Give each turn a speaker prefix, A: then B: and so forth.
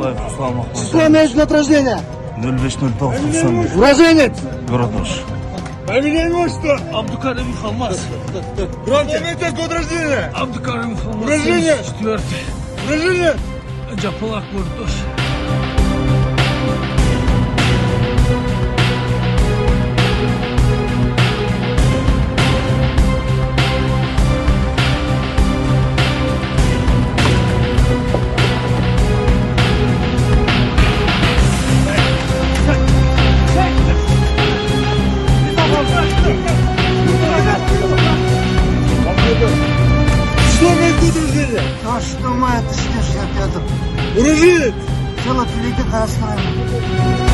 A: Николаев Руслан Махмудович.
B: Число, месяц год рождения.
A: 05.09.91.
B: Уроженец.
A: Городош.
B: Фамилия, имущество.
C: Абдукаримов Алмаз.
B: Громче. Месяц год рождения.
C: Абдукаримов Алмаз.
B: Уроженец.
C: 74-й.
B: Уроженец.
C: Джапалак Гордош.
B: Число, месяц год рождения.
D: 6 мая 1965.
B: Уроженец.
D: Село Великий Красный район.